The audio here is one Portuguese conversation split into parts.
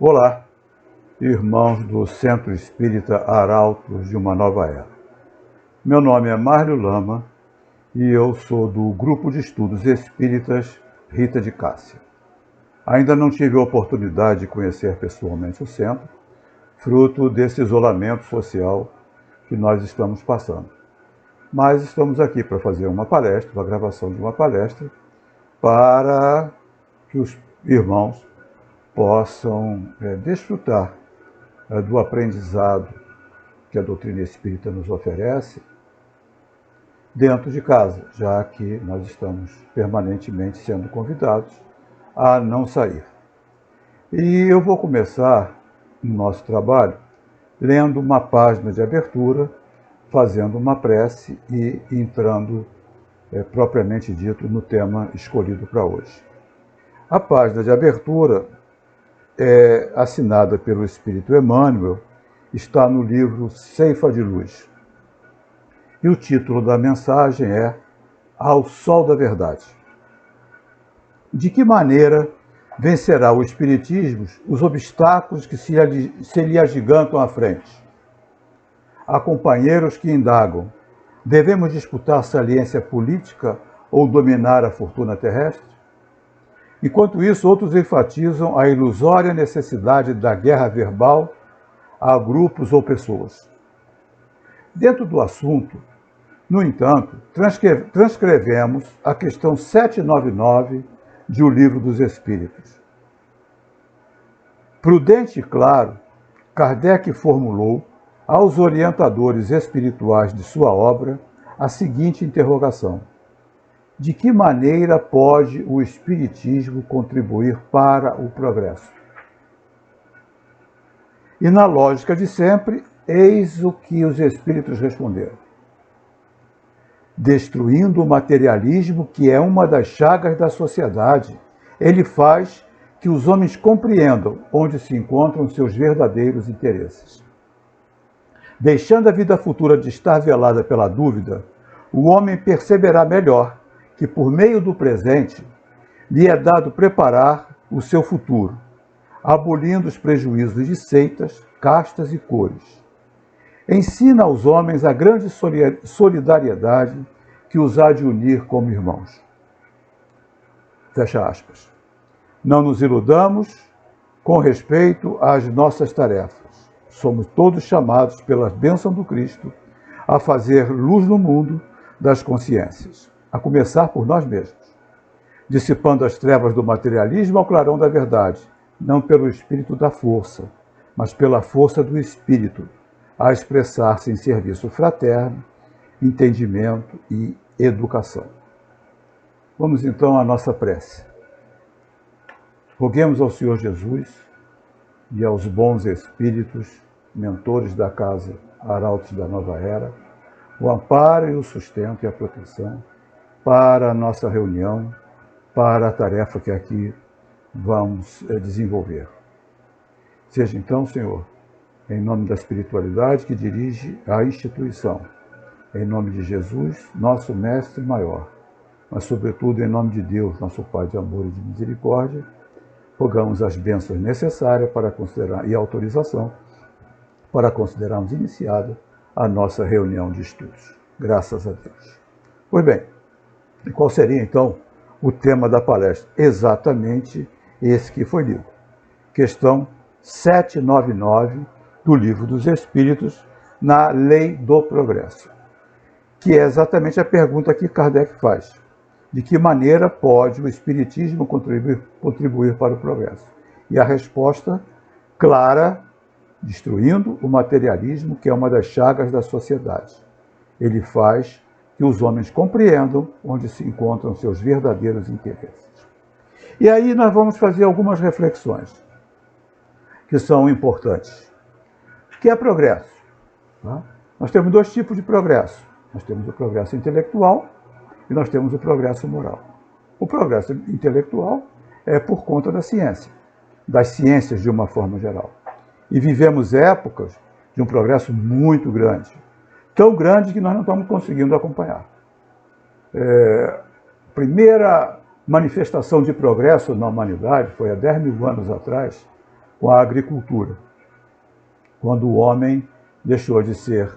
Olá, irmãos do Centro Espírita Arautos de uma Nova Era. Meu nome é Márcio Lama e eu sou do Grupo de Estudos Espíritas Rita de Cássia. Ainda não tive a oportunidade de conhecer pessoalmente o centro, fruto desse isolamento social que nós estamos passando. Mas estamos aqui para fazer uma palestra, uma gravação de uma palestra, para que os irmãos possam desfrutar do aprendizado que a doutrina espírita nos oferece dentro de casa, já que nós estamos permanentemente sendo convidados a não sair. E eu vou começar o nosso trabalho lendo uma página de abertura, fazendo uma prece e entrando, propriamente dito, no tema escolhido para hoje. A página de abertura é assinada pelo Espírito Emmanuel, está no livro Ceifa de Luz. E o título da mensagem é Ao Sol da Verdade. De que maneira vencerá o Espiritismo os obstáculos que se lhe agigantam à frente? Há companheiros que indagam: devemos disputar saliência política ou dominar a fortuna terrestre? Enquanto isso, outros enfatizam a ilusória necessidade da guerra verbal a grupos ou pessoas. Dentro do assunto, no entanto, transcrevemos a questão 799 de O Livro dos Espíritos. Prudente e claro, Kardec formulou aos orientadores espirituais de sua obra a seguinte interrogação: de que maneira pode o Espiritismo contribuir para o progresso? E na lógica de sempre, eis o que os Espíritos responderam: destruindo o materialismo, que é uma das chagas da sociedade, ele faz que os homens compreendam onde se encontram seus verdadeiros interesses. Deixando a vida futura de estar velada pela dúvida, o homem perceberá melhor que, por meio do presente, lhe é dado preparar o seu futuro, abolindo os prejuízos de seitas, castas e cores. Ensina aos homens a grande solidariedade que os há de unir como irmãos. Fecha aspas. Não nos iludamos com respeito às nossas tarefas. Somos todos chamados pela bênção do Cristo a fazer luz no mundo das consciências, a começar por nós mesmos, dissipando as trevas do materialismo ao clarão da verdade, não pelo espírito da força, mas pela força do espírito, a expressar-se em serviço fraterno, entendimento e educação. Vamos então à nossa prece. Roguemos ao Senhor Jesus e aos bons espíritos, mentores da casa Arautos da Nova Era, o amparo e o sustento e a proteção para a nossa reunião, para a tarefa que aqui vamos desenvolver. Seja então, Senhor, em nome da espiritualidade que dirige a instituição, em nome de Jesus, nosso Mestre maior, mas sobretudo em nome de Deus, nosso Pai de amor e de misericórdia, rogamos as bênçãos necessárias para considerar e autorização para considerarmos iniciada a nossa reunião de estudos. Graças a Deus. Pois bem, e qual seria então o tema da palestra? Exatamente esse que foi lido. Questão 799 do Livro dos Espíritos, na Lei do Progresso, que é exatamente a pergunta que Kardec faz. De que maneira pode o Espiritismo contribuir para o progresso? E a resposta clara: destruindo o materialismo, que é uma das chagas da sociedade. Ele faz que os homens compreendam onde se encontram seus verdadeiros interesses. E aí nós vamos fazer algumas reflexões que são importantes. O que é progresso? Nós temos dois tipos de progresso. Nós temos o progresso intelectual e nós temos o progresso moral. O progresso intelectual é por conta da ciência, das ciências de uma forma geral. E vivemos épocas de um progresso muito grande, tão grande que nós não estamos conseguindo acompanhar. A primeira manifestação de progresso na humanidade foi há 10 mil anos atrás, com a agricultura, quando o homem deixou de ser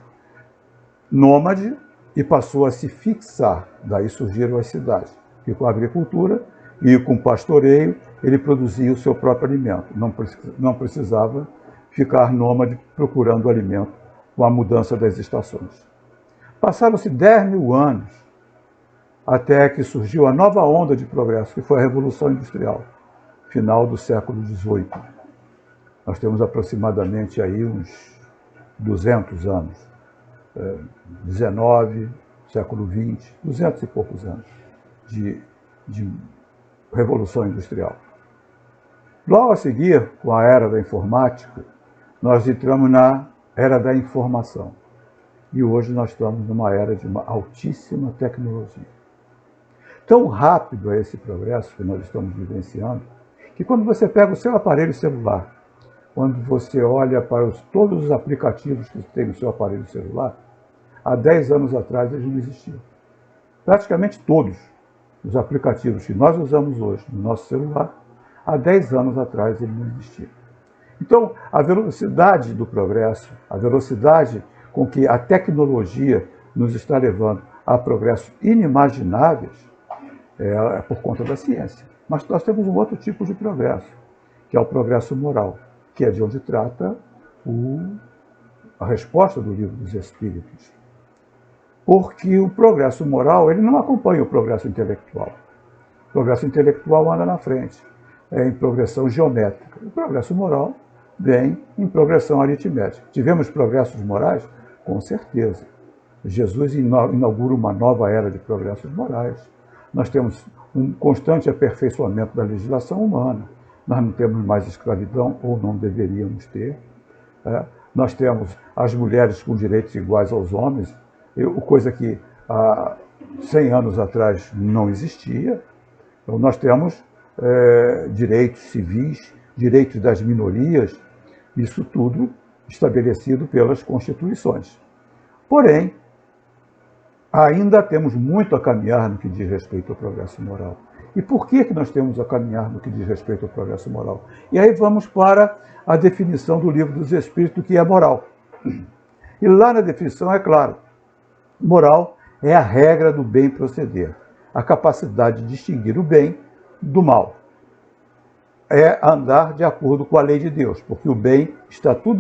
nômade e passou a se fixar. Daí surgiram as cidades. E com a agricultura e com o pastoreio, ele produzia o seu próprio alimento. Não precisava ficar nômade procurando alimento com a mudança das estações. Passaram-se 10.000 anos até que surgiu a nova onda de progresso, que foi a Revolução Industrial, final do século XVIII. Nós temos aproximadamente aí uns 200 anos, 19, século XX, 200 e poucos anos de Revolução Industrial. Logo a seguir, com a era da informática, nós entramos na era da informação. E hoje nós estamos numa era de uma altíssima tecnologia. Tão rápido é esse progresso que nós estamos vivenciando, que quando você pega o seu aparelho celular, quando você olha para todos os aplicativos que tem no seu aparelho celular, há 10 anos atrás eles não existiam. Praticamente todos os aplicativos que nós usamos hoje no nosso celular, há 10 anos atrás eles não existiam. Então, a velocidade do progresso, a velocidade com que a tecnologia nos está levando a progressos inimagináveis, é por conta da ciência. Mas nós temos um outro tipo de progresso, que é o progresso moral, que é de onde trata a resposta do Livro dos Espíritos. Porque o progresso moral ele não acompanha o progresso intelectual. O progresso intelectual anda na frente, em progressão geométrica. O progresso moral vem em progressão aritmética. Tivemos progressos morais? Com certeza. Jesus inaugura uma nova era de progressos morais. Nós temos um constante aperfeiçoamento da legislação humana. Nós não temos mais escravidão, ou não deveríamos ter. Nós temos as mulheres com direitos iguais aos homens, coisa que há 100 anos atrás não existia. Então, nós temos direitos civis, direitos das minorias, isso tudo estabelecido pelas constituições. Porém, ainda temos muito a caminhar no que diz respeito ao progresso moral. E por que nós temos a caminhar no que diz respeito ao progresso moral? E aí vamos para a definição do Livro dos Espíritos do que é moral. E lá na definição é claro, moral é a regra do bem proceder, a capacidade de distinguir o bem do mal. É andar de acordo com a lei de Deus, porque o bem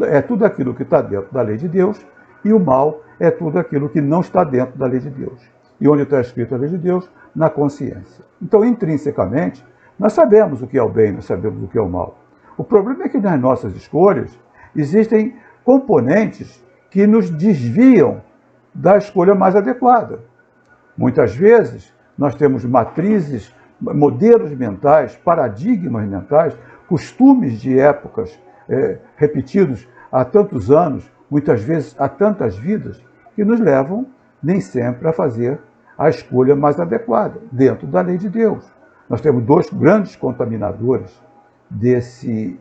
é tudo aquilo que está dentro da lei de Deus e o mal é tudo aquilo que não está dentro da lei de Deus. E onde está escrito a lei de Deus? Na consciência. Então, intrinsecamente, nós sabemos o que é o bem, nós sabemos o que é o mal. O problema é que nas nossas escolhas existem componentes que nos desviam da escolha mais adequada. Muitas vezes, nós temos matrizes, modelos mentais, paradigmas mentais, costumes de épocas repetidos há tantos anos, muitas vezes há tantas vidas, que nos levam nem sempre a fazer a escolha mais adequada, dentro da lei de Deus. Nós temos dois grandes contaminadores desses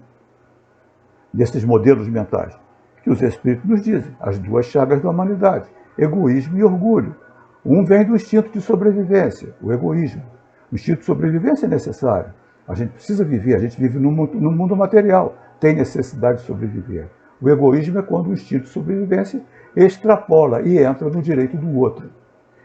modelos mentais, que os Espíritos nos dizem, as duas chagas da humanidade, egoísmo e orgulho. Um vem do instinto de sobrevivência, o egoísmo. O instinto de sobrevivência é necessário. A gente precisa viver, a gente vive no mundo material, tem necessidade de sobreviver. O egoísmo é quando o instinto de sobrevivência extrapola e entra no direito do outro.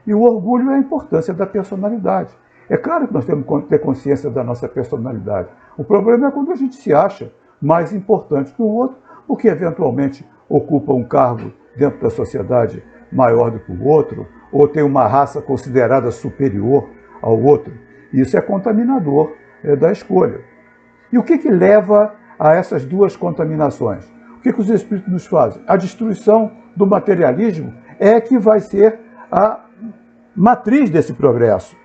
E o orgulho é a importância da personalidade. É claro que nós temos que ter consciência da nossa personalidade. O problema é quando a gente se acha mais importante que o outro, porque eventualmente ocupa um cargo dentro da sociedade maior do que o outro, ou tem uma raça considerada superior ao outro. Isso é contaminador da escolha. E o que leva a essas duas contaminações? O que os Espíritos nos fazem? A destruição do materialismo é que vai ser a matriz desse progresso.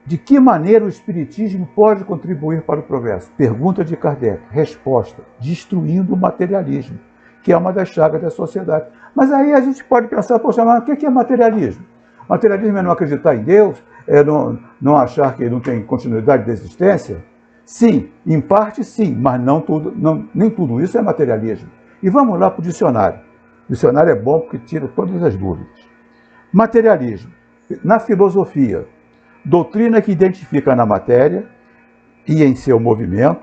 De que maneira o Espiritismo pode contribuir para o progresso? Pergunta de Kardec. Resposta: destruindo o materialismo, que é uma das chagas da sociedade. Mas aí a gente pode pensar, poxa, mas o que é materialismo? Materialismo é não acreditar em Deus? É não achar que não tem continuidade de existência? Sim, em parte sim, mas nem tudo isso é materialismo. E vamos lá para o dicionário. O dicionário é bom porque tira todas as dúvidas. Materialismo. Na filosofia, doutrina que identifica na matéria e em seu movimento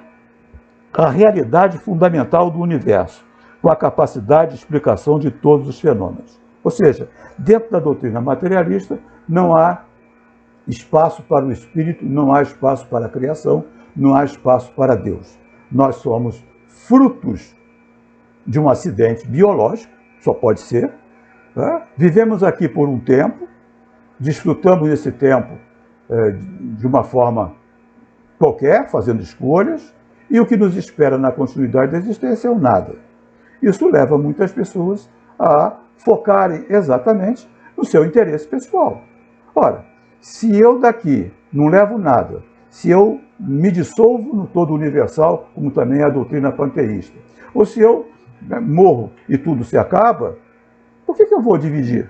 a realidade fundamental do universo, com a capacidade de explicação de todos os fenômenos. Ou seja, dentro da doutrina materialista, não há espaço para o espírito, não há espaço para a criação, não há espaço para Deus. Nós somos frutos de um acidente biológico, só pode ser. Né? Vivemos aqui por um tempo, desfrutamos desse tempo de uma forma qualquer, fazendo escolhas, e o que nos espera na continuidade da existência é o nada. Isso leva muitas pessoas a focarem exatamente no seu interesse pessoal. Ora, se eu daqui não levo nada, se eu me dissolvo no todo universal, como também é a doutrina panteísta, ou se eu morro e tudo se acaba, por que eu vou dividir?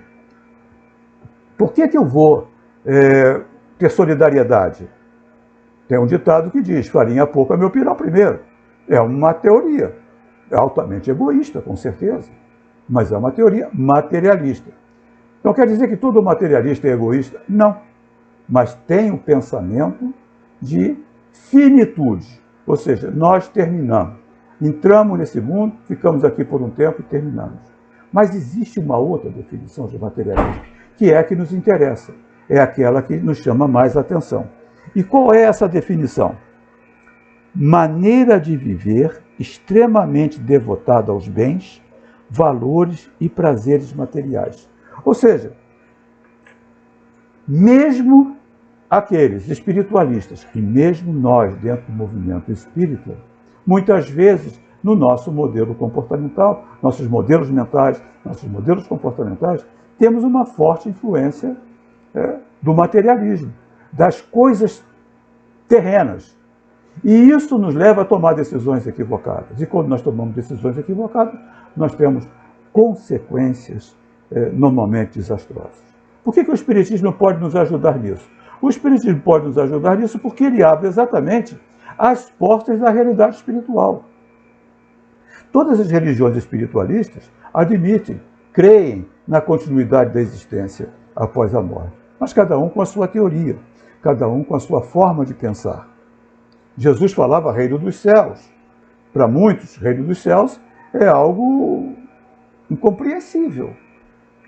Por que eu vou ter solidariedade? Tem um ditado que diz, farinha pouco é meu pirão primeiro. É uma teoria, é altamente egoísta, com certeza, mas é uma teoria materialista. Não quer dizer que todo materialista é egoísta? Não, mas tem um pensamento de finitude, ou seja, nós terminamos. Entramos nesse mundo, ficamos aqui por um tempo e terminamos. Mas existe uma outra definição de materialismo, que é a que nos interessa, é aquela que nos chama mais atenção. E qual é essa definição? Maneira de viver extremamente devotada aos bens, valores e prazeres materiais. Ou seja, mesmo aqueles espiritualistas, e mesmo nós dentro do movimento espírita, muitas vezes no nosso modelo comportamental, nossos modelos mentais, nossos modelos comportamentais, temos uma forte influência do materialismo, das coisas terrenas. E isso nos leva a tomar decisões equivocadas. E quando nós tomamos decisões equivocadas, nós temos consequências normalmente desastrosas. Por que o Espiritismo pode nos ajudar nisso? O Espiritismo pode nos ajudar nisso porque ele abre exatamente as portas da realidade espiritual. Todas as religiões espiritualistas admitem, creem na continuidade da existência após a morte, mas cada um com a sua teoria, cada um com a sua forma de pensar. Jesus falava reino dos céus. Para muitos, reino dos céus é algo incompreensível.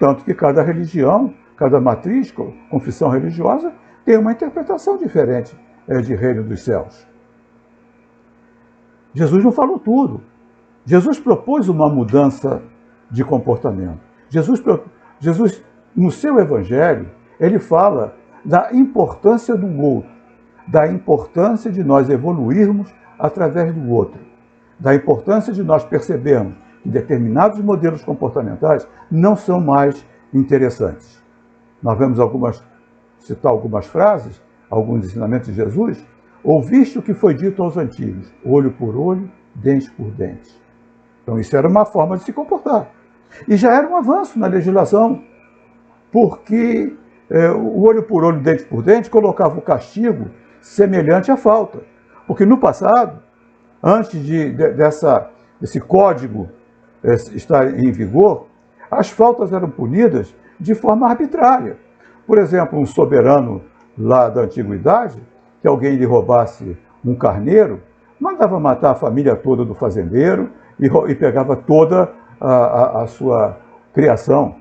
Tanto que cada religião, cada matriz, confissão religiosa, tem uma interpretação diferente de reino dos céus. Jesus não falou tudo. Jesus propôs uma mudança de comportamento. Jesus, no seu evangelho, ele fala da importância do outro, da importância de nós evoluirmos através do outro, da importância de nós percebermos que determinados modelos comportamentais não são mais interessantes. Nós vamos citar algumas frases, alguns ensinamentos de Jesus. Ouviste o que foi dito aos antigos, olho por olho, dente por dente. Então isso era uma forma de se comportar. E já era um avanço na legislação, porque o olho por olho, dente por dente, colocava o castigo semelhante à falta. Porque no passado, antes desse código estar em vigor, as faltas eram punidas de forma arbitrária. Por exemplo, um soberano lá da antiguidade, que alguém lhe roubasse um carneiro, mandava matar a família toda do fazendeiro e pegava toda a sua criação.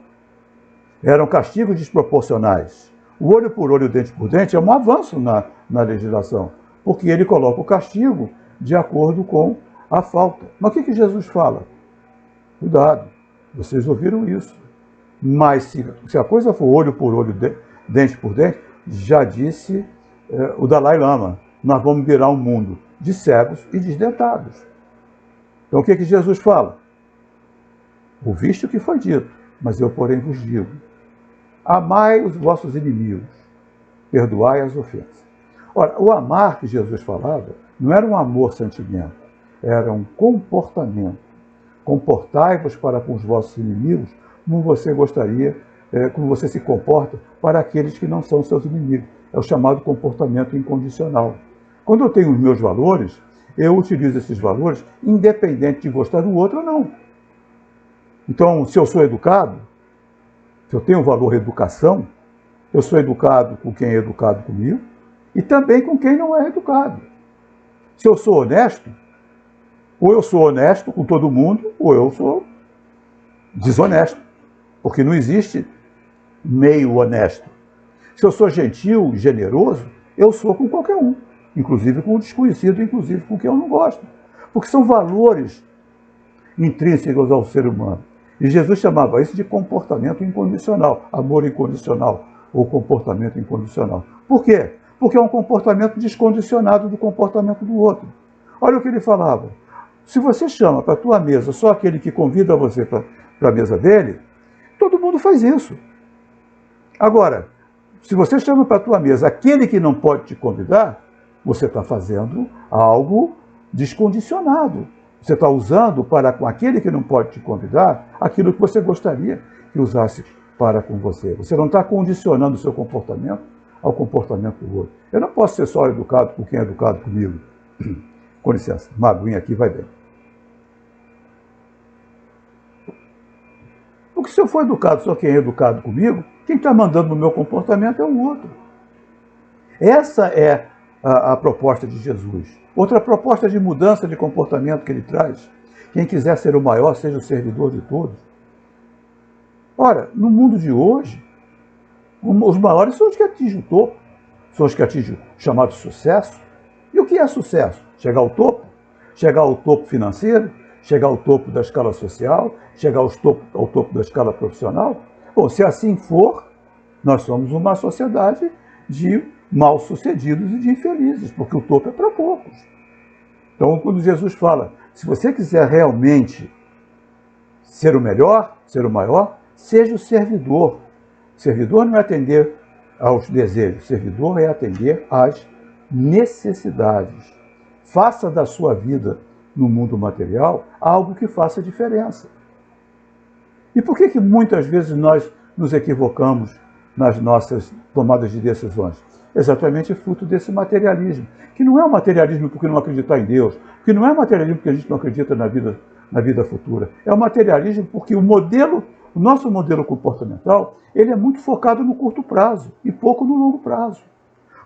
Eram castigos desproporcionais. O olho por olho, dente por dente é um avanço na legislação, porque ele coloca o castigo de acordo com a falta. Mas o que Jesus fala? Cuidado, vocês ouviram isso. Mas se a coisa for olho por olho, dente por dente, já disse o Dalai Lama, nós vamos virar um mundo de cegos e desdentados. Então o que Jesus fala? Ouviste o que foi dito, mas eu porém vos digo, amai os vossos inimigos, perdoai as ofensas. Ora, o amar que Jesus falava não era um amor-sentimento, era um comportamento. Comportai-vos para com os vossos inimigos como você gostaria, como você se comporta para aqueles que não são seus inimigos. É o chamado comportamento incondicional. Quando eu tenho os meus valores, eu utilizo esses valores independente de gostar do outro ou não. Então, se eu sou educado, se eu tenho o valor educação, eu sou educado com quem é educado comigo e também com quem não é educado. Se eu sou honesto, Ou eu sou honesto com todo mundo, ou eu sou desonesto. Porque não existe meio honesto. Se eu sou gentil, generoso, eu sou com qualquer um. Inclusive com o desconhecido, inclusive com quem eu não gosto. Porque são valores intrínsecos ao ser humano. E Jesus chamava isso de comportamento incondicional, amor incondicional, ou comportamento incondicional. Por quê? Porque é um comportamento descondicionado do comportamento do outro. Olha o que ele falava. Se você chama para a tua mesa só aquele que convida você para a mesa dele, todo mundo faz isso. Agora, se você chama para a tua mesa aquele que não pode te convidar, você está fazendo algo descondicionado. Você está usando para com aquele que não pode te convidar aquilo que você gostaria que usasse para com você. Você não está condicionando o seu comportamento ao comportamento do outro. Eu não posso ser só educado com quem é educado comigo. Com licença, uma aguinha aqui vai bem. Porque se eu for educado só quem é educado comigo, quem está mandando no meu comportamento é o outro. Essa é a proposta de Jesus. Outra proposta de mudança de comportamento que ele traz. Quem quiser ser o maior, seja o servidor de todos. Ora, no mundo de hoje, os maiores são os que atingem o topo, são os que atingem o chamado sucesso. E o que é sucesso? Chegar ao topo? Chegar ao topo financeiro? Chegar ao topo da escala social? Chegar ao topo da escala profissional? Bom, se assim for, nós somos uma sociedade de mal-sucedidos e de infelizes, porque o topo é para poucos. Então, quando Jesus fala, se você quiser realmente ser o melhor, ser o maior, seja o servidor. Servidor não é atender aos desejos, servidor é atender às necessidades. Faça da sua vida no mundo material algo que faça diferença. E por que muitas vezes nós nos equivocamos nas nossas tomadas de decisões? Exatamente fruto desse materialismo, que não é um materialismo porque não acreditar em Deus, que não é um materialismo porque a gente não acredita na vida futura. É um materialismo porque o nosso modelo comportamental, ele é muito focado no curto prazo e pouco no longo prazo.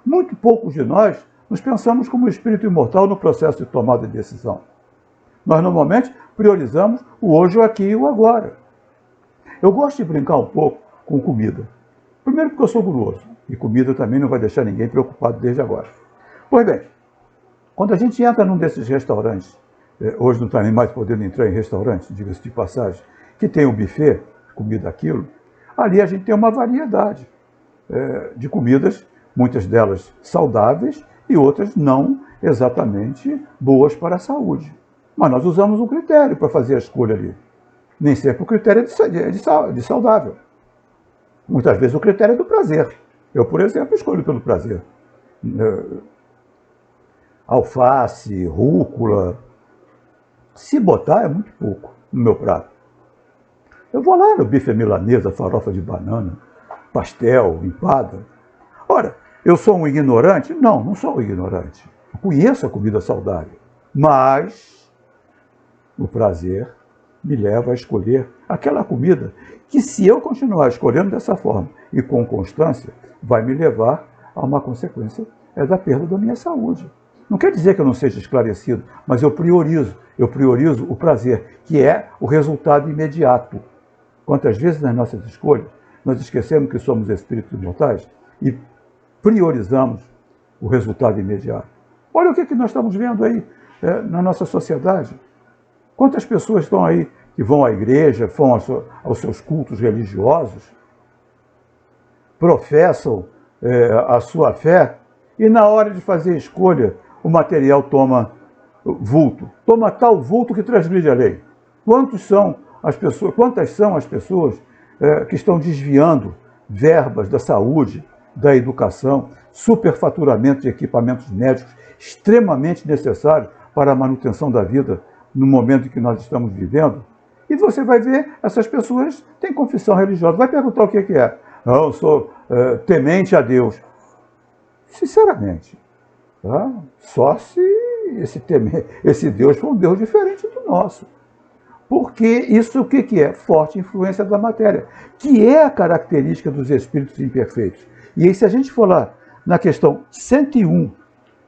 Muito poucos de nós nos pensamos como espírito imortal no processo de tomada de decisão. Nós normalmente priorizamos o hoje, o aqui e o agora. Eu gosto de brincar um pouco com comida. Primeiro porque eu sou guloso, e comida também não vai deixar ninguém preocupado desde agora. Pois bem, quando a gente entra num desses restaurantes, hoje não está nem mais podendo entrar em restaurantes, diga-se de passagem, que tem um buffet, comida aquilo, ali a gente tem uma variedade de comidas, muitas delas saudáveis e outras não exatamente boas para a saúde. Mas nós usamos um critério para fazer a escolha ali. Nem sempre o critério é de saudável. Muitas vezes o critério é do prazer. Eu, por exemplo, escolho pelo prazer. Alface, rúcula. Se botar, é muito pouco no meu prato. Eu vou lá no bife à milanesa, farofa de banana, pastel, empada. Ora, eu sou um ignorante? Não, não sou um ignorante. Eu conheço a comida saudável. Mas o prazer me leva a escolher aquela comida que, se eu continuar escolhendo dessa forma e com constância, vai me levar a uma consequência da perda da minha saúde. Não quer dizer que eu não seja esclarecido, mas eu priorizo o prazer, que é o resultado imediato. Quantas vezes nas nossas escolhas nós esquecemos que somos espíritos imortais e priorizamos o resultado imediato. Olha o que nós estamos vendo aí na nossa sociedade. Quantas pessoas estão aí que vão à igreja, vão aos seus cultos religiosos, professam a sua fé e na hora de fazer a escolha o material toma vulto. Toma tal vulto que transgride a lei. Quantas são as pessoas que estão desviando verbas da saúde, da educação, superfaturamento de equipamentos médicos extremamente necessários para a manutenção da vida no momento em que nós estamos vivendo? E você vai ver, essas pessoas têm confissão religiosa. Vai perguntar o que é. Não, eu sou temente a Deus. Sinceramente, tá? Só se esse Deus for um Deus diferente do nosso. Porque isso o que é? Forte influência da matéria, que é a característica dos espíritos imperfeitos. E aí, se a gente for lá na questão 101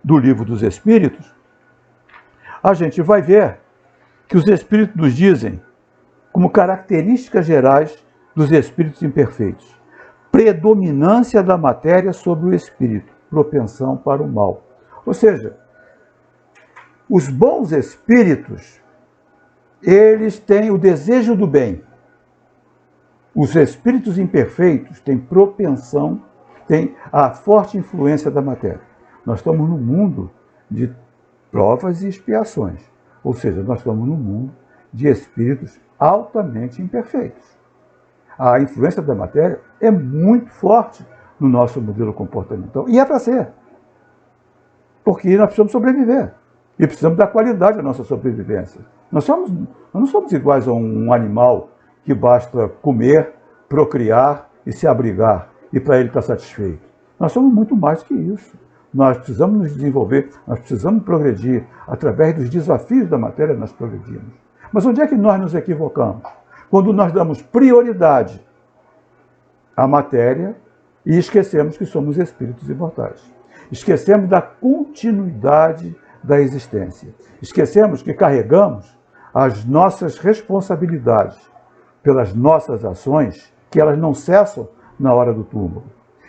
do Livro dos Espíritos, a gente vai ver que os espíritos nos dizem como características gerais dos espíritos imperfeitos: predominância da matéria sobre o espírito, propensão para o mal. Ou seja, os bons espíritos, eles têm o desejo do bem. Os espíritos imperfeitos têm propensão, têm a forte influência da matéria. Nós estamos num mundo de provas e expiações. Ou seja, nós estamos num mundo de espíritos altamente imperfeitos. A influência da matéria é muito forte no nosso modelo comportamental. E é para ser. Porque nós precisamos sobreviver. E precisamos da qualidade da nossa sobrevivência. Nós não somos iguais a um animal que basta comer, procriar e se abrigar, e para ele estar satisfeito. Nós somos muito mais que isso. Nós precisamos nos desenvolver, nós precisamos progredir. Através dos desafios da matéria, nós progredimos. Mas onde é que nós nos equivocamos? Quando nós damos prioridade à matéria e esquecemos que somos espíritos imortais. Esquecemos da continuidade da existência. Esquecemos que carregamos as nossas responsabilidades pelas nossas ações, que elas não cessam na hora do túmulo.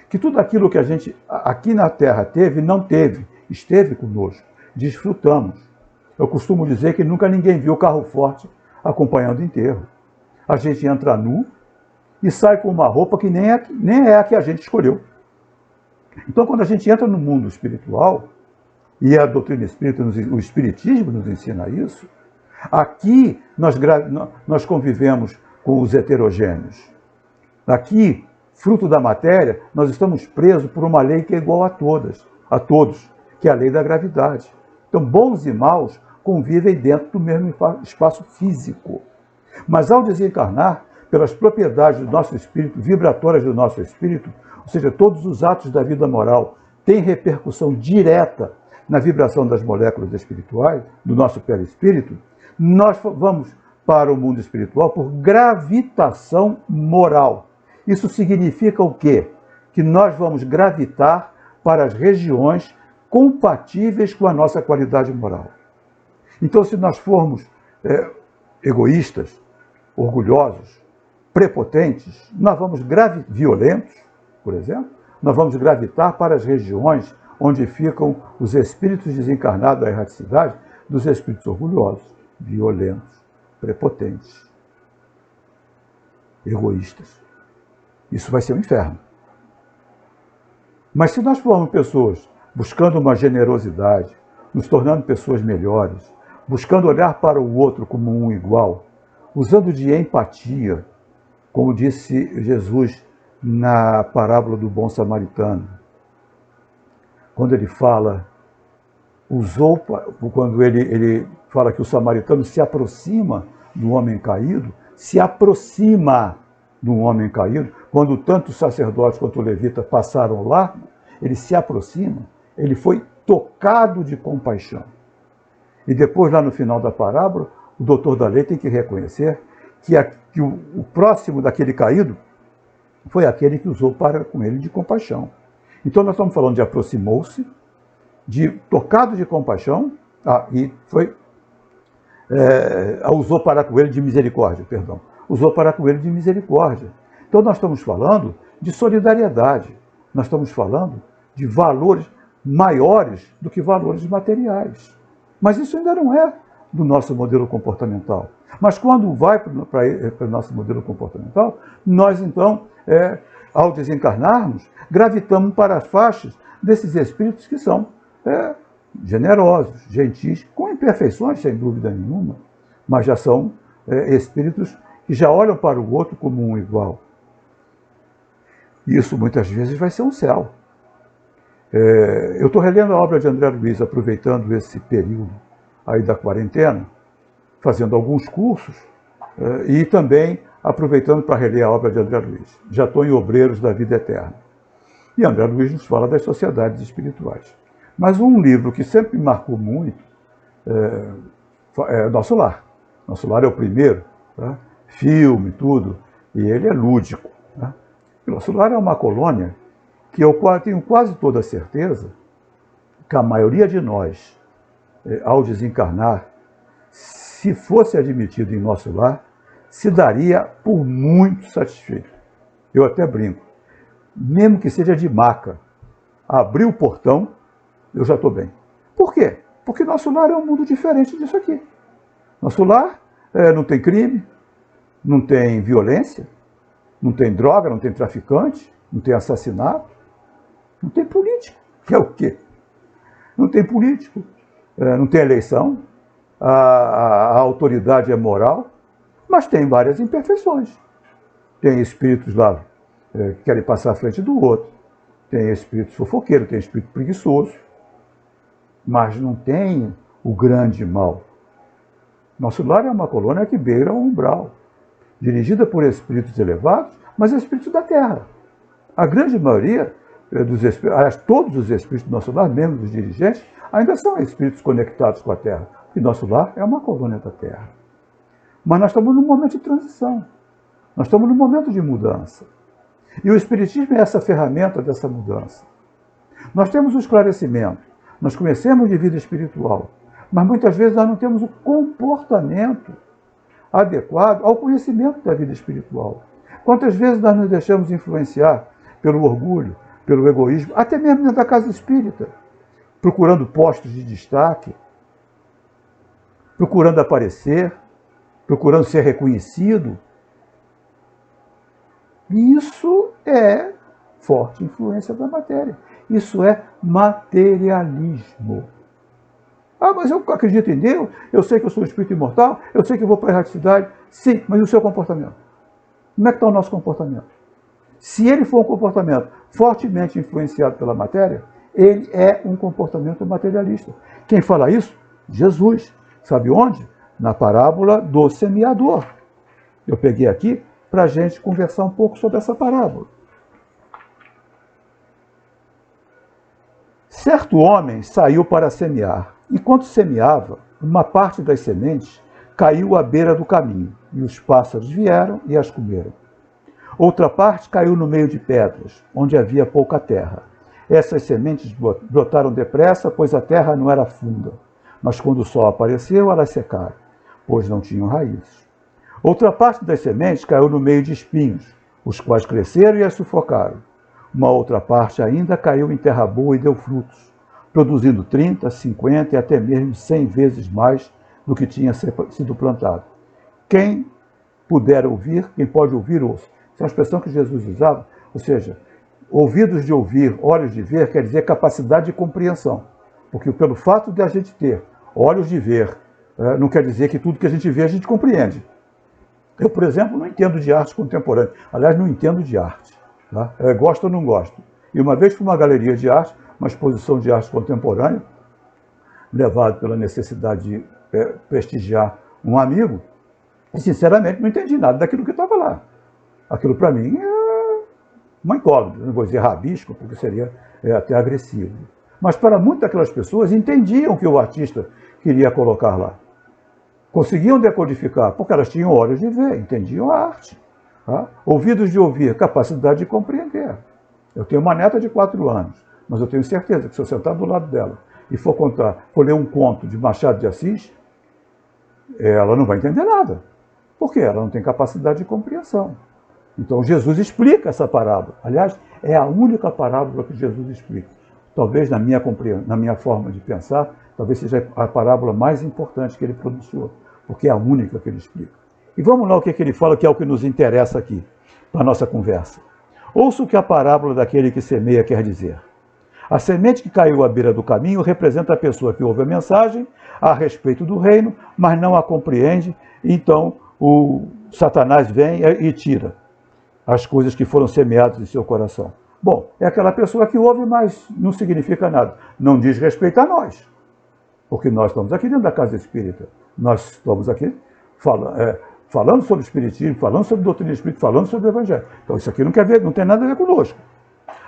Que tudo aquilo que a gente aqui na Terra teve, não teve, esteve conosco. Desfrutamos. Eu costumo dizer que nunca ninguém viu carro forte acompanhando o enterro. A gente entra nu e sai com uma roupa que nem é a que a gente escolheu. Então, quando a gente entra no mundo espiritual, e a doutrina espírita, o espiritismo nos ensina isso, aqui nós convivemos com os heterogêneos. Aqui, fruto da matéria, nós estamos presos por uma lei que é igual a todos, que é a lei da gravidade. Então, bons e maus convivem dentro do mesmo espaço físico. Mas ao desencarnar, pelas propriedades do nosso espírito, vibratórias do nosso espírito, ou seja, todos os atos da vida moral têm repercussão direta na vibração das moléculas espirituais, do nosso perispírito, nós vamos para o mundo espiritual por gravitação moral. Isso significa o quê? Que nós vamos gravitar para as regiões compatíveis com a nossa qualidade moral. Então, se nós formos egoístas, orgulhosos, prepotentes, nós vamos violentos, por exemplo, nós vamos gravitar para as regiões onde ficam os espíritos desencarnados da erraticidade dos espíritos orgulhosos, violentos, prepotentes, egoístas. Isso vai ser um inferno. Mas se nós formos pessoas buscando uma generosidade, nos tornando pessoas melhores, buscando olhar para o outro como um igual, usando de empatia, como disse Jesus na parábola do bom samaritano, quando ele fala, quando ele fala que o samaritano se aproxima do homem caído, quando tanto o sacerdote quanto o levita passaram lá, ele se aproxima, ele foi tocado de compaixão. E depois, lá no final da parábola, o doutor da lei tem que reconhecer que o próximo daquele caído foi aquele que usou para com ele de compaixão. Então nós estamos falando de aproximou-se, de tocado de compaixão, e usou para com ele de misericórdia, perdão. Usou para com ele de misericórdia. Então nós estamos falando de solidariedade, nós estamos falando de valores maiores do que valores materiais. Mas isso ainda não é do nosso modelo comportamental. Mas quando vai para o nosso modelo comportamental, nós então, ao desencarnarmos, gravitamos para as faixas desses espíritos que são generosos, gentis, com imperfeições, sem dúvida nenhuma, mas já são espíritos que já olham para o outro como um igual. Isso muitas vezes vai ser um céu. Eu estou relendo a obra de André Luiz, aproveitando esse período aí da quarentena, fazendo alguns cursos e também aproveitando para reler a obra de André Luiz. Já estou em Obreiros da Vida Eterna. E André Luiz nos fala das sociedades espirituais. Mas um livro que sempre me marcou muito é Nosso Lar. Nosso Lar é o primeiro, tá? Filme, tudo, e ele é lúdico. Tá? Nosso Lar é uma colônia que eu tenho quase toda a certeza que a maioria de nós, ao desencarnar, se fosse admitido em nosso lar, se daria por muito satisfeito. Eu até brinco. Mesmo que seja de maca, abrir o portão, eu já estou bem. Por quê? Porque nosso lar é um mundo diferente disso aqui. Nosso lar não tem crime, não tem violência, não tem droga, não tem traficante, não tem assassinato, não tem político. Que é o quê? Não tem político, não tem eleição, a autoridade é moral, mas tem várias imperfeições. Tem espíritos lá que querem passar à frente do outro, tem espírito fofoqueiro, tem espírito preguiçoso, mas não tem o grande mal. Nosso lar é uma colônia que beira o umbral, dirigida por espíritos elevados, mas espíritos da Terra. A grande maioria dos espíritos, aliás, todos os espíritos do nosso lar, mesmo dos dirigentes, ainda são espíritos conectados com a Terra, porque nosso lar é uma colônia da Terra. Mas nós estamos num momento de transição, nós estamos num momento de mudança. E o Espiritismo é essa ferramenta dessa mudança. Nós temos o esclarecimento, nós conhecemos de vida espiritual, mas muitas vezes nós não temos o comportamento adequado ao conhecimento da vida espiritual. Quantas vezes nós nos deixamos influenciar pelo orgulho, pelo egoísmo, até mesmo dentro da casa espírita, procurando postos de destaque, procurando aparecer, procurando ser reconhecido. E isso é forte influência da matéria. Isso é materialismo. Ah, mas eu acredito em Deus, eu sei que eu sou um espírito imortal, eu sei que eu vou para a erraticidade. Sim, mas e o seu comportamento? Como é que está o nosso comportamento? Se ele for um comportamento fortemente influenciado pela matéria, ele é um comportamento materialista. Quem fala isso? Jesus. Sabe onde? Na parábola do semeador. Eu peguei aqui para a gente conversar um pouco sobre essa parábola. Certo homem saiu para semear. Enquanto semeava, uma parte das sementes caiu à beira do caminho, e os pássaros vieram e as comeram. Outra parte caiu no meio de pedras, onde havia pouca terra. Essas sementes brotaram depressa, pois a terra não era funda. Mas quando o sol apareceu, elas secaram, pois não tinham raízes. Outra parte das sementes caiu no meio de espinhos, os quais cresceram e as sufocaram. Uma outra parte ainda caiu em terra boa e deu frutos, produzindo 30, 50 e até mesmo 100 vezes mais do que tinha sido plantado. Quem puder ouvir, quem pode ouvir, ouça. Essa é uma expressão que Jesus usava, ou seja, ouvidos de ouvir, olhos de ver, quer dizer capacidade de compreensão. Porque pelo fato de a gente ter olhos de ver, não quer dizer que tudo que a gente vê a gente compreende. Eu, por exemplo, não entendo de arte contemporânea. Aliás, não entendo de arte. Tá? Gosto ou não gosto. E uma vez fui uma galeria de arte, uma exposição de arte contemporânea, levado pela necessidade de prestigiar um amigo, e sinceramente não entendi nada daquilo que estava lá. Aquilo para mim é uma incógnita, não vou dizer rabisco, porque seria até agressivo. Mas para muitas daquelas pessoas entendiam o que o artista queria colocar lá. Conseguiam decodificar, porque elas tinham olhos de ver, entendiam a arte. Tá? Ouvidos de ouvir, capacidade de compreender. Eu tenho uma neta de 4 anos, mas eu tenho certeza que se eu sentar do lado dela e for ler um conto de Machado de Assis, ela não vai entender nada. Por quê? Ela não tem capacidade de compreensão. Então Jesus explica essa parábola. Aliás, é a única parábola que Jesus explica. Talvez na minha forma de pensar, talvez seja a parábola mais importante que ele pronunciou, porque é a única que ele explica. E vamos lá o que ele fala, que é o que nos interessa aqui, para a nossa conversa. Ouça o que a parábola daquele que semeia quer dizer. A semente que caiu à beira do caminho representa a pessoa que ouve a mensagem a respeito do reino, mas não a compreende, então o Satanás vem e tira as coisas que foram semeadas em seu coração. Bom, é aquela pessoa que ouve, mas não significa nada. Não diz respeito a nós, porque nós estamos aqui dentro da casa espírita. Nós estamos aqui falando sobre espiritismo, falando sobre doutrina espírita, falando sobre o evangelho. Então isso aqui não tem nada a ver conosco.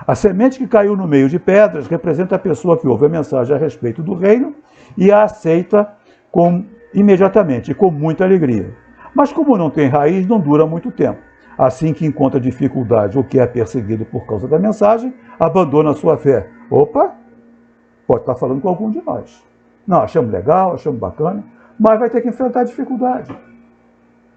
A semente que caiu no meio de pedras representa a pessoa que ouve a mensagem a respeito do reino e a aceita imediatamente, com muita alegria. Mas como não tem raiz, não dura muito tempo. Assim que encontra dificuldade ou que é perseguido por causa da mensagem, abandona a sua fé. Opa, pode estar falando com algum de nós. Não, achamos legal, achamos bacana, mas vai ter que enfrentar dificuldade.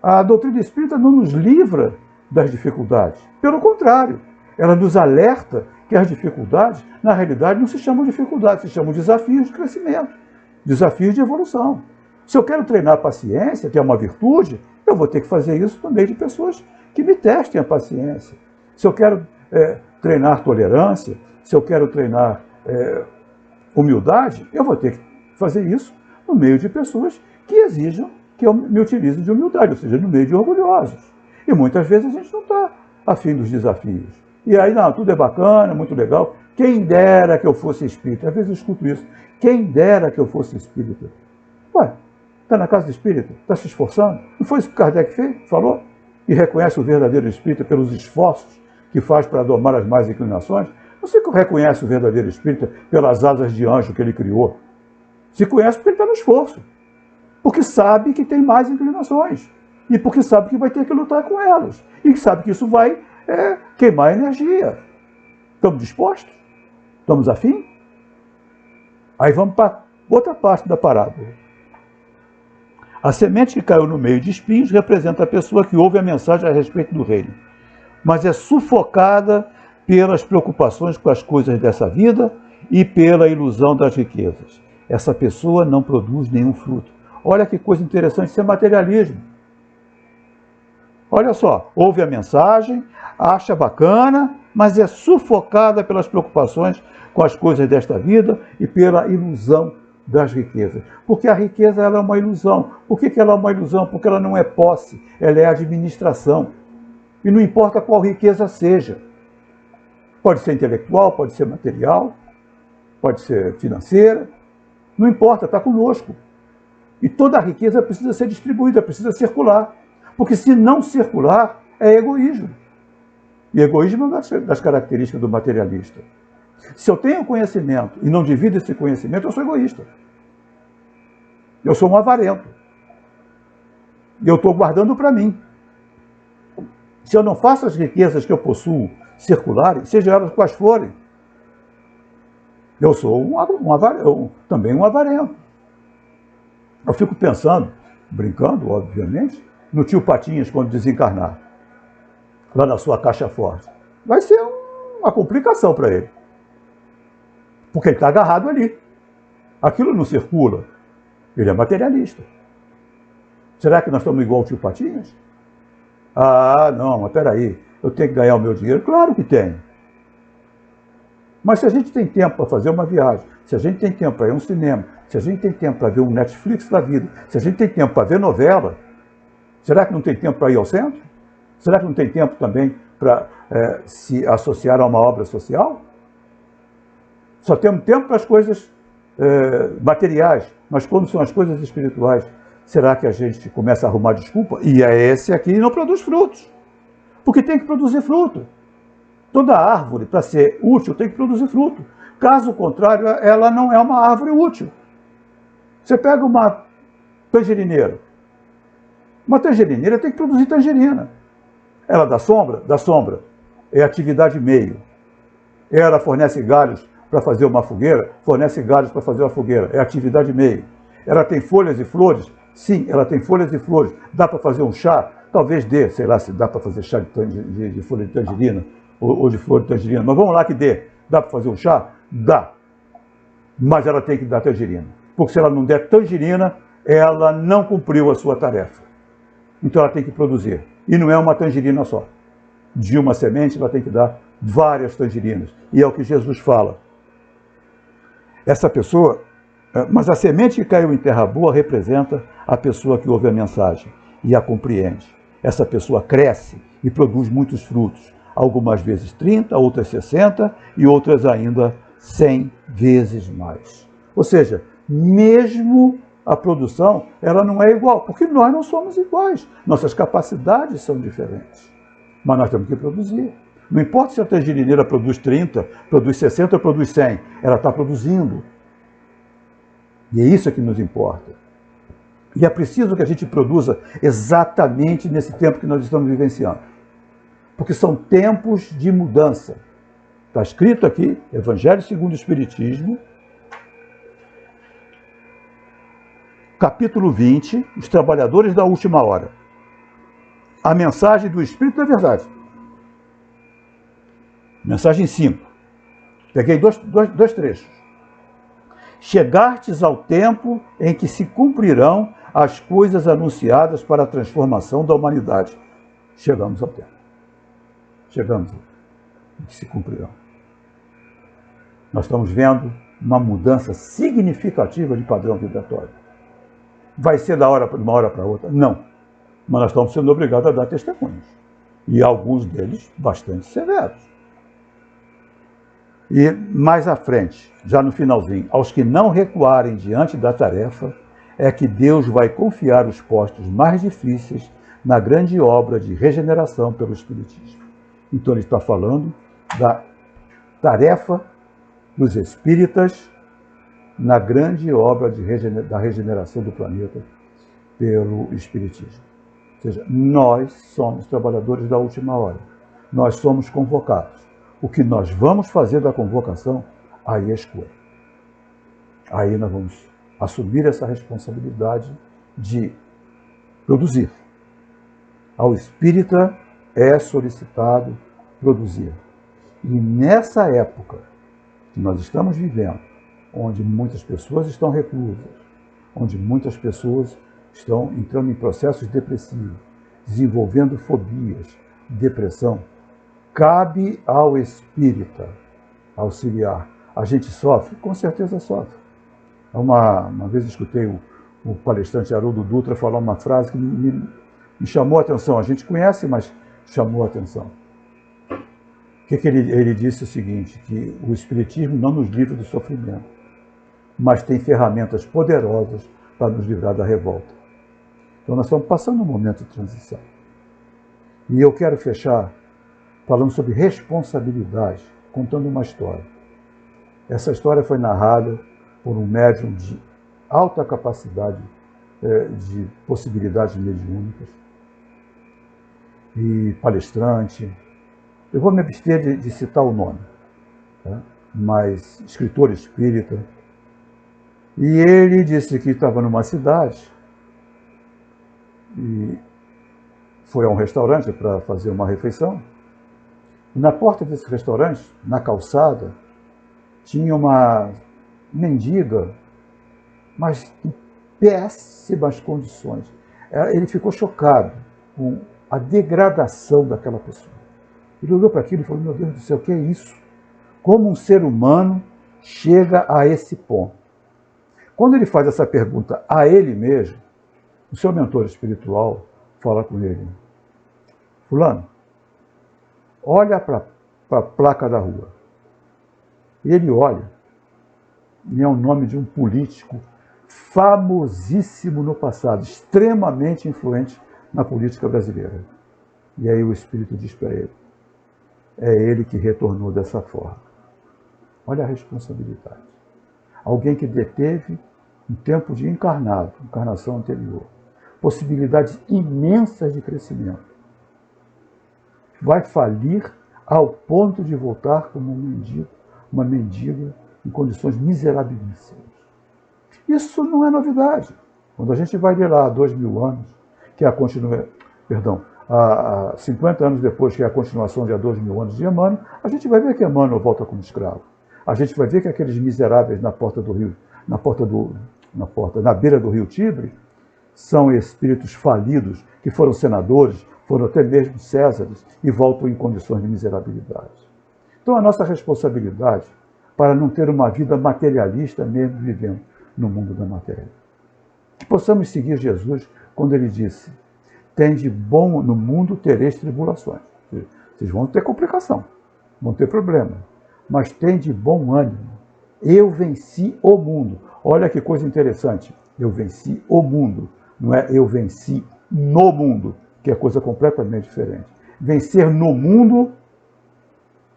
A doutrina espírita não nos livra das dificuldades. Pelo contrário, ela nos alerta que as dificuldades, na realidade, não se chamam dificuldades, se chamam desafios de crescimento, desafios de evolução. Se eu quero treinar a paciência, que é uma virtude, eu vou ter que fazer isso no meio de pessoas que me testem a paciência. Se eu quero treinar tolerância, se eu quero treinar humildade, eu vou ter que fazer isso no meio de pessoas que exijam que eu me utilize de humildade, ou seja, no meio de orgulhosos. E muitas vezes a gente não está afim dos desafios. E aí, não, tudo é bacana, muito legal. Quem dera que eu fosse espírita. Às vezes eu escuto isso. Quem dera que eu fosse espírita. Ué, está na casa do espírita? Está se esforçando? Não foi isso que Kardec falou? E reconhece o verdadeiro espírita pelos esforços que faz para domar as más inclinações? Você que reconhece o verdadeiro espírita pelas asas de anjo que ele criou. Se conhece porque ele está no esforço. Porque sabe que tem mais inclinações. E porque sabe que vai ter que lutar com elas. E sabe que isso vai queimar energia. Estamos dispostos? Estamos afim? Aí vamos para outra parte da parábola. A semente que caiu no meio de espinhos representa a pessoa que ouve a mensagem a respeito do reino, mas é sufocada pelas preocupações com as coisas dessa vida e pela ilusão das riquezas. Essa pessoa não produz nenhum fruto. Olha que coisa interessante, isso é materialismo. Olha só, ouve a mensagem, acha bacana, mas é sufocada pelas preocupações com as coisas desta vida e pela ilusão das riquezas. Porque a riqueza ela é uma ilusão. Por que ela é uma ilusão? Porque ela não é posse, ela é administração. E não importa qual riqueza seja. Pode ser intelectual, pode ser material, pode ser financeira. Não importa, está conosco. E toda a riqueza precisa ser distribuída, precisa circular. Porque se não circular, é egoísmo. E egoísmo é uma das características do materialista. Se eu tenho conhecimento e não divido esse conhecimento, eu sou egoísta. Eu sou um avarento. E eu estou guardando para mim. Se eu não faço as riquezas que eu possuo circularem, sejam elas quais forem, eu sou também um avarento. Eu fico pensando, brincando, obviamente, no tio Patinhas quando desencarnar, lá na sua caixa forte. Vai ser uma complicação para ele. Porque ele está agarrado ali. Aquilo não circula. Ele é materialista. Será que nós estamos igual ao tio Patinhas? Ah, não, mas peraí, eu tenho que ganhar o meu dinheiro? Claro que tem. Mas se a gente tem tempo para fazer uma viagem, se a gente tem tempo para ir a um cinema, se a gente tem tempo para ver um Netflix da vida, se a gente tem tempo para ver novela, será que não tem tempo para ir ao centro? Será que não tem tempo também para se associar a uma obra social? Só temos tempo para as coisas materiais, mas quando são as coisas espirituais, será que a gente começa a arrumar desculpa? E esse aqui não produz frutos, porque tem que produzir fruto. Toda árvore, para ser útil, tem que produzir fruto. Caso contrário, ela não é uma árvore útil. Você pega uma tangerineira. Uma tangerineira tem que produzir tangerina. Ela dá sombra? Dá sombra. É atividade meio. Ela fornece galhos para fazer uma fogueira? Fornece galhos para fazer uma fogueira. É atividade meio. Ela tem folhas e flores? Sim, ela tem folhas e flores. Dá para fazer um chá? Talvez dê, sei lá se dá para fazer chá de folha de tangerina ou de flor de tangerina. Mas vamos lá que dê. Dá para fazer um chá? Dá. Mas ela tem que dar tangerina. Porque se ela não der tangerina, ela não cumpriu a sua tarefa. Então ela tem que produzir. E não é uma tangerina só. De uma semente ela tem que dar várias tangerinas. E é o que Jesus fala. Essa pessoa, mas a semente que caiu em terra boa representa a pessoa que ouve a mensagem e a compreende. Essa pessoa cresce e produz muitos frutos. Algumas vezes 30, outras 60 e outras ainda 100 vezes mais. Ou seja, mesmo a produção, ela não é igual, porque nós não somos iguais. Nossas capacidades são diferentes. Mas nós temos que produzir. Não importa se a tangerineira produz 30, produz 60 ou produz 100. Ela está produzindo. E é isso que nos importa. E é preciso que a gente produza exatamente nesse tempo que nós estamos vivenciando. Porque são tempos de mudança. Está escrito aqui, Evangelho segundo o Espiritismo, capítulo 20, os trabalhadores da última hora. A mensagem do Espírito da Verdade. Mensagem 5. Peguei dois trechos. Chegastes ao tempo em que se cumprirão as coisas anunciadas para a transformação da humanidade. Chegamos ao tempo. Chegamos ao tempo em que se cumprirão. Nós estamos vendo uma mudança significativa de padrão vibratório. Vai ser de uma hora para outra? Não. Mas nós estamos sendo obrigados a dar testemunhos. E alguns deles bastante severos. E mais à frente, já no finalzinho, aos que não recuarem diante da tarefa, é que Deus vai confiar os postos mais difíceis na grande obra de regeneração pelo Espiritismo. Então ele está falando da tarefa dos espíritas na grande obra da regeneração do planeta pelo Espiritismo. Ou seja, nós somos trabalhadores da última hora. Nós somos convocados. O que nós vamos fazer da convocação, aí é escolha. Aí nós vamos assumir essa responsabilidade de produzir. Ao espírita é solicitado produzir. E nessa época que nós estamos vivendo, onde muitas pessoas estão reclusas, onde muitas pessoas estão entrando em processos depressivos, desenvolvendo fobias, depressão, cabe ao espírita auxiliar. A gente sofre? Com certeza sofre. Uma vez escutei o palestrante Haroldo Dutra falar uma frase que me chamou a atenção. A gente conhece, mas chamou a atenção. Ele disse o seguinte, que o Espiritismo não nos livra do sofrimento, mas tem ferramentas poderosas para nos livrar da revolta. Então nós estamos passando um momento de transição. E eu quero fechar falando sobre responsabilidade, contando uma história. Essa história foi narrada por um médium de alta capacidade de possibilidades mediúnicas e palestrante. Eu vou me abster de citar o nome, tá? Mas escritor espírita. E ele disse que estava numa cidade e foi a um restaurante para fazer uma refeição. E na porta desse restaurante, na calçada, tinha uma mendiga, mas em péssimas condições. Ele ficou chocado com a degradação daquela pessoa. Ele olhou para aquilo e falou, meu Deus do céu, o que é isso? Como um ser humano chega a esse ponto? Quando ele faz essa pergunta a ele mesmo, o seu mentor espiritual fala com ele, fulano, olha para a placa da rua. Ele olha, e é o nome de um político famosíssimo no passado, extremamente influente na política brasileira. E aí o Espírito diz para ele, é ele que retornou dessa forma. Olha a responsabilidade. Alguém que deteve um tempo de encarnação anterior, possibilidades imensas de crescimento, vai falir ao ponto de voltar como uma mendiga em condições miserabilíssimas. Isso não é novidade. Quando a gente vai ler lá há 2000 anos, que é há 50 anos depois, que é a continuação de há 2000 anos de Emmanuel, a gente vai ver que Emmanuel volta como escravo. A gente vai ver que aqueles miseráveis na beira do rio Tibre, são espíritos falidos, que foram senadores, foram até mesmo césares, e voltam em condições de miserabilidade. Então a nossa responsabilidade para não ter uma vida materialista mesmo vivendo no mundo da matéria. Que possamos seguir Jesus quando ele disse, tende bom no mundo tereis tribulações. Vocês vão ter complicação, vão ter problema, mas tende bom ânimo. Eu venci o mundo. Olha que coisa interessante. Eu venci o mundo. Não é eu venci no mundo, que é coisa completamente diferente. Vencer no mundo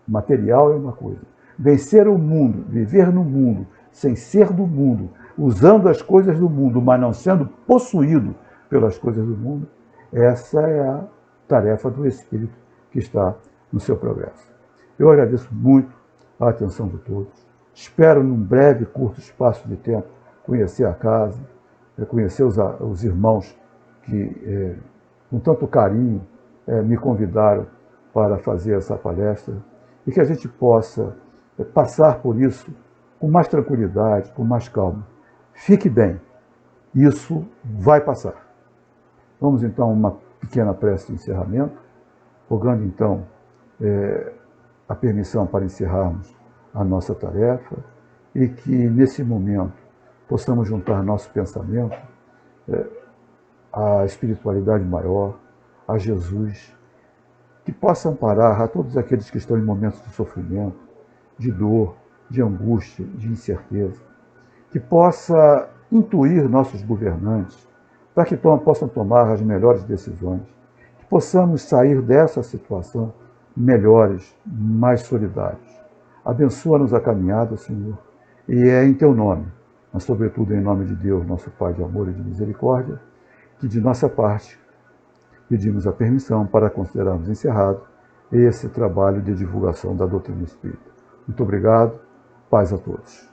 material é uma coisa. Vencer o mundo, viver no mundo, sem ser do mundo, usando as coisas do mundo, mas não sendo possuído pelas coisas do mundo, essa é a tarefa do Espírito que está no seu progresso. Eu agradeço muito a atenção de todos. Espero, num breve, curto espaço de tempo, conhecer a casa, conhecer os irmãos que, com tanto carinho, me convidaram para fazer essa palestra e que a gente possa passar por isso com mais tranquilidade, com mais calma. Fique bem, isso vai passar. Vamos então a uma pequena prece de encerramento, rogando então a permissão para encerrarmos a nossa tarefa e que nesse momento possamos juntar nosso pensamento à espiritualidade maior, a Jesus, que possa amparar a todos aqueles que estão em momentos de sofrimento, de dor, de angústia, de incerteza, que possa intuir nossos governantes para que possam tomar as melhores decisões, que possamos sair dessa situação melhores, mais solidários. Abençoa-nos a caminhada, Senhor, e é em Teu nome, mas sobretudo em nome de Deus, nosso Pai de amor e de misericórdia, que de nossa parte pedimos a permissão para considerarmos encerrado esse trabalho de divulgação da doutrina espírita. Muito obrigado, paz a todos.